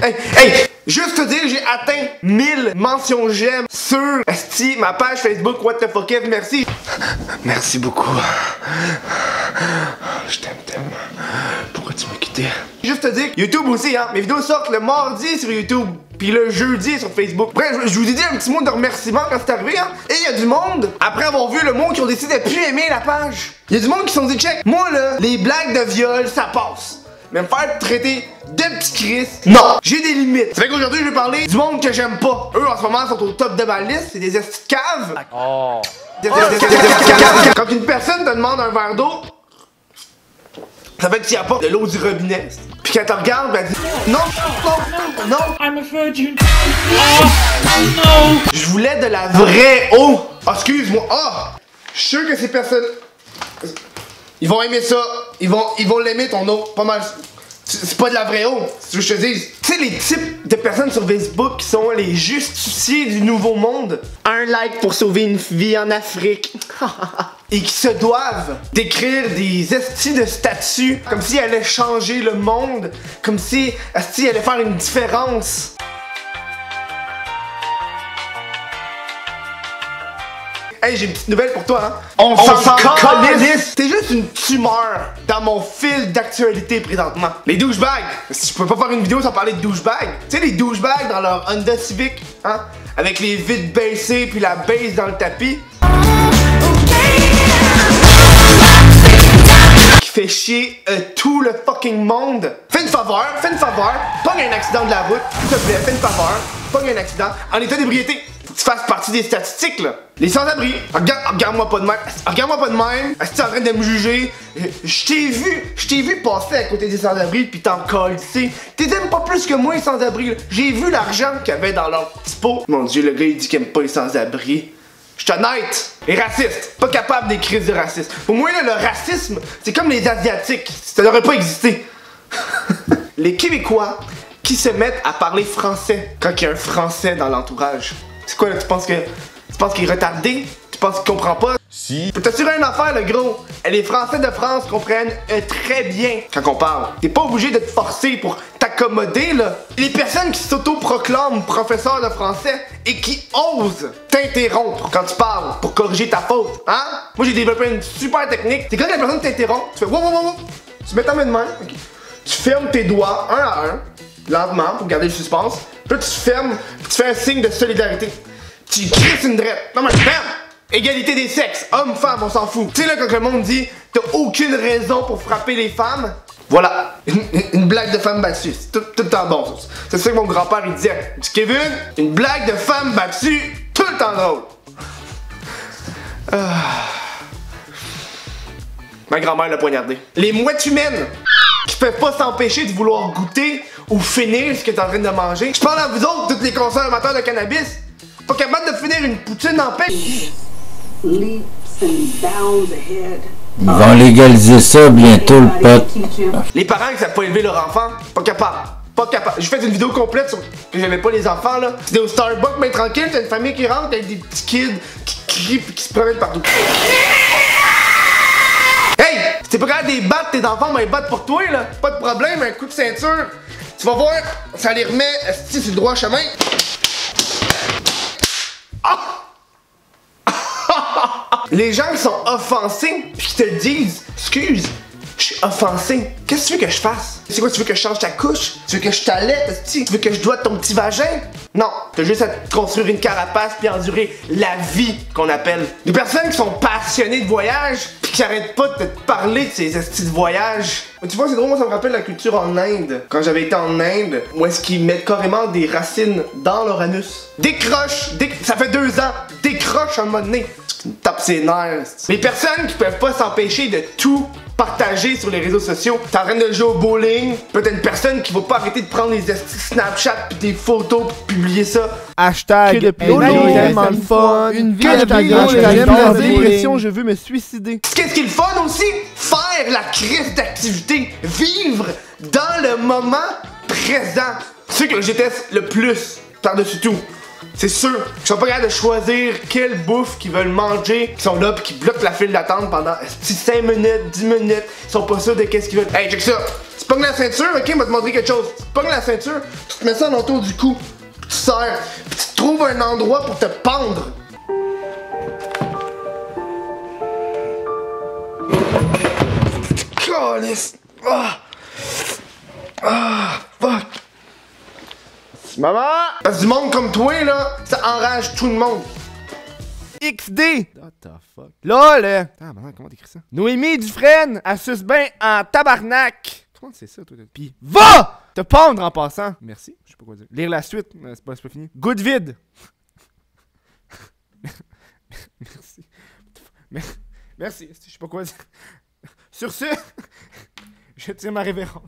Hey! Juste te dire, j'ai atteint 1000 mentions j'aime sur ma page Facebook What the fuck F, merci. Merci beaucoup. Je t'aime. Pourquoi tu m'as quitté? Juste te dire, YouTube aussi, hein. Mes vidéos sortent le mardi sur YouTube, puis le jeudi sur Facebook. Bref, je vous ai dit un petit mot de remerciement quand c'est arrivé, hein. Et il y a du monde, après avoir vu le monde, qui ont décidé de plus aimer la page. Il y a du monde qui se sont dit, check, moi là, les blagues de viol, ça passe. Mais me faire traiter de petit Chris, non, j'ai des limites. Ça fait qu'aujourd'hui, je vais parler du monde que j'aime pas. Eux, en ce moment, sont au top de ma liste. C'est des estis de caves. Oh. Quand une personne te demande un verre d'eau, ça fait que tu apportes de l'eau du robinet. Puis quand tu regardes, ben, elle dit non. I'm a virgin. Je voulais de la vraie eau. Ah, excuse-moi. Ah, je suis sûr que ces personnes, ils vont aimer ça. Ils vont l'aimer ton eau. Pas mal. C'est pas de la vraie eau, c'est ce que je te dis. Tu sais, les types de personnes sur Facebook qui sont les justiciers du nouveau monde. Un like pour sauver une vie en Afrique. Et qui se doivent d'écrire des estis de statuts comme si elle allait changer le monde. Comme si esti allait faire une différence. Hey, j'ai une petite nouvelle pour toi, hein. On s'en calisse. T'es juste une tumeur dans mon fil d'actualité présentement. Les douchebags. Si je peux pas faire une vidéo sans parler de douchebags. Tu sais, les douchebags dans leur Honda Civic, hein, avec les vitres baissées puis la base dans le tapis. Qui fait chier tout le fucking monde. Fais une faveur, pogne un accident de la route, s'il te plaît, fais une faveur, pogne un accident en état d'ébriété. Tu fasses partie des statistiques là. Les sans-abri, regarde-moi pas de même. Regarde-moi pas de même. Est-ce que tu es en train de me juger? Je t'ai vu passer à côté des sans-abri pis t'en calisser. T'es même pas plus que moi les sans-abri. J'ai vu l'argent qu'il y avait dans leur petit pot. Mon dieu, le gars il dit qu'il aime pas les sans-abri. Je suis honnête et raciste. Pas capable des crises de racisme. Pour moi là, le racisme, c'est comme les Asiatiques. Ça n'aurait pas existé. Les Québécois qui se mettent à parler français quand il y a un Français dans l'entourage. C'est quoi là, tu penses qu'il est retardé? Tu penses qu'il comprend pas? Si. Je peux t'assurer une affaire, le gros. Les Français de France comprennent très bien quand on parle. T'es pas obligé de te forcer pour t'accommoder, là. Les personnes qui s'auto-proclament professeurs de français et qui osent t'interrompre quand tu parles pour corriger ta faute, hein? Moi, j'ai développé une super technique. C'est quand la personne t'interrompt, tu fais wow. Tu mets ta main de main, okay. Tu fermes tes doigts un à un, lentement, pour garder le suspense. Puis là, tu fermes, tu fais un signe de solidarité. Tu crisses une drette. Non mais bam! Égalité des sexes, homme-femme, on s'en fout. Tu sais là quand le monde dit t'as aucune raison pour frapper les femmes. Voilà, une blague de femme battue. C'est tout le temps bon. C'est ça que mon grand-père il disait. Il dit Kevin, une blague de femme battue, tout le temps drôle. Ma grand-mère l'a poignardé. Les mouettes humaines qui peuvent pas s'empêcher de vouloir goûter ou finir ce que t'es en train de manger. Je parle à vous autres, tous les consommateurs de cannabis. Pas capable de finir une poutine en paix. Ils vont légaliser ça bientôt, le pote. Les parents qui savent pas élever leur enfant, pas capable. Pas capable. J'ai fait une vidéo complète sur que j'aimais pas les enfants là. C'était au Starbucks, mais tranquille, t'as une famille qui rentre avec des petits kids qui crient pis qui se promènent partout. Hey! Si t'es pas capable de les battre tes enfants, mais ils battent pour toi là. Pas de problème, un coup de ceinture. Tu vas voir, ça les remet sur le droit chemin. Les gens qui sont offensés pis qui te disent excuse, je suis offensé. Qu'est-ce que tu veux que je fasse? C'est quoi, tu veux que je change ta couche? Tu veux que je t'allaite? Tu veux que je doive ton petit vagin? Non, t'as juste à te construire une carapace puis endurer la vie qu'on appelle. Des personnes qui sont passionnées de voyage pis qui arrêtent pas de te parler de ces estis de voyage. Mais tu vois, c'est drôle, moi ça me rappelle la culture en Inde. Quand j'avais été en Inde, où est-ce qu'ils mettent carrément des racines dans leur anus. Décroche, ça fait 2 ans, décroche un moment donné. Tape ses nerfs. Les personnes qui peuvent pas s'empêcher de tout partager sur les réseaux sociaux. T'es en train de jouer au bowling, peut-être une personne qui va pas arrêter de prendre les Snapchat pis des photos pour publier ça. Hashtag tellement le fun. Une vie avec la dépression, je veux me suicider. Qu'est-ce qui est le fun aussi? Faire la crise d'activité. Vivre dans le moment présent. C'est ce que je déteste le plus par-dessus tout. C'est sûr. Ils sont pas capables de choisir quelle bouffe qu'ils veulent manger. Ils sont là pis qui bloquent la file d'attente pendant 5 minutes, 10 minutes. Ils sont pas sûrs de qu'est-ce qu'ils veulent. Hey, check ça. Tu pognes la ceinture, ok? On va te montrer quelque chose. Tu pognes la ceinture, tu te mets ça autour du cou. Tu serres. Pis tu trouves un endroit pour te pendre. Calice. Fuck. Maman! Parce que du monde comme toi, là, ça enrage tout le monde. XD! What the fuck? LOL! Ah, maintenant, comment t'écris ça? Noémie Dufresne, elle suce bien en tabarnak! Comment c'est ça, toi? Pis va! Te pendre en passant! Merci, je sais pas quoi dire. Lire la suite, c'est pas fini. Good vide! Merci. Merci, je sais pas quoi dire. Sur ce, je tire ma révérence.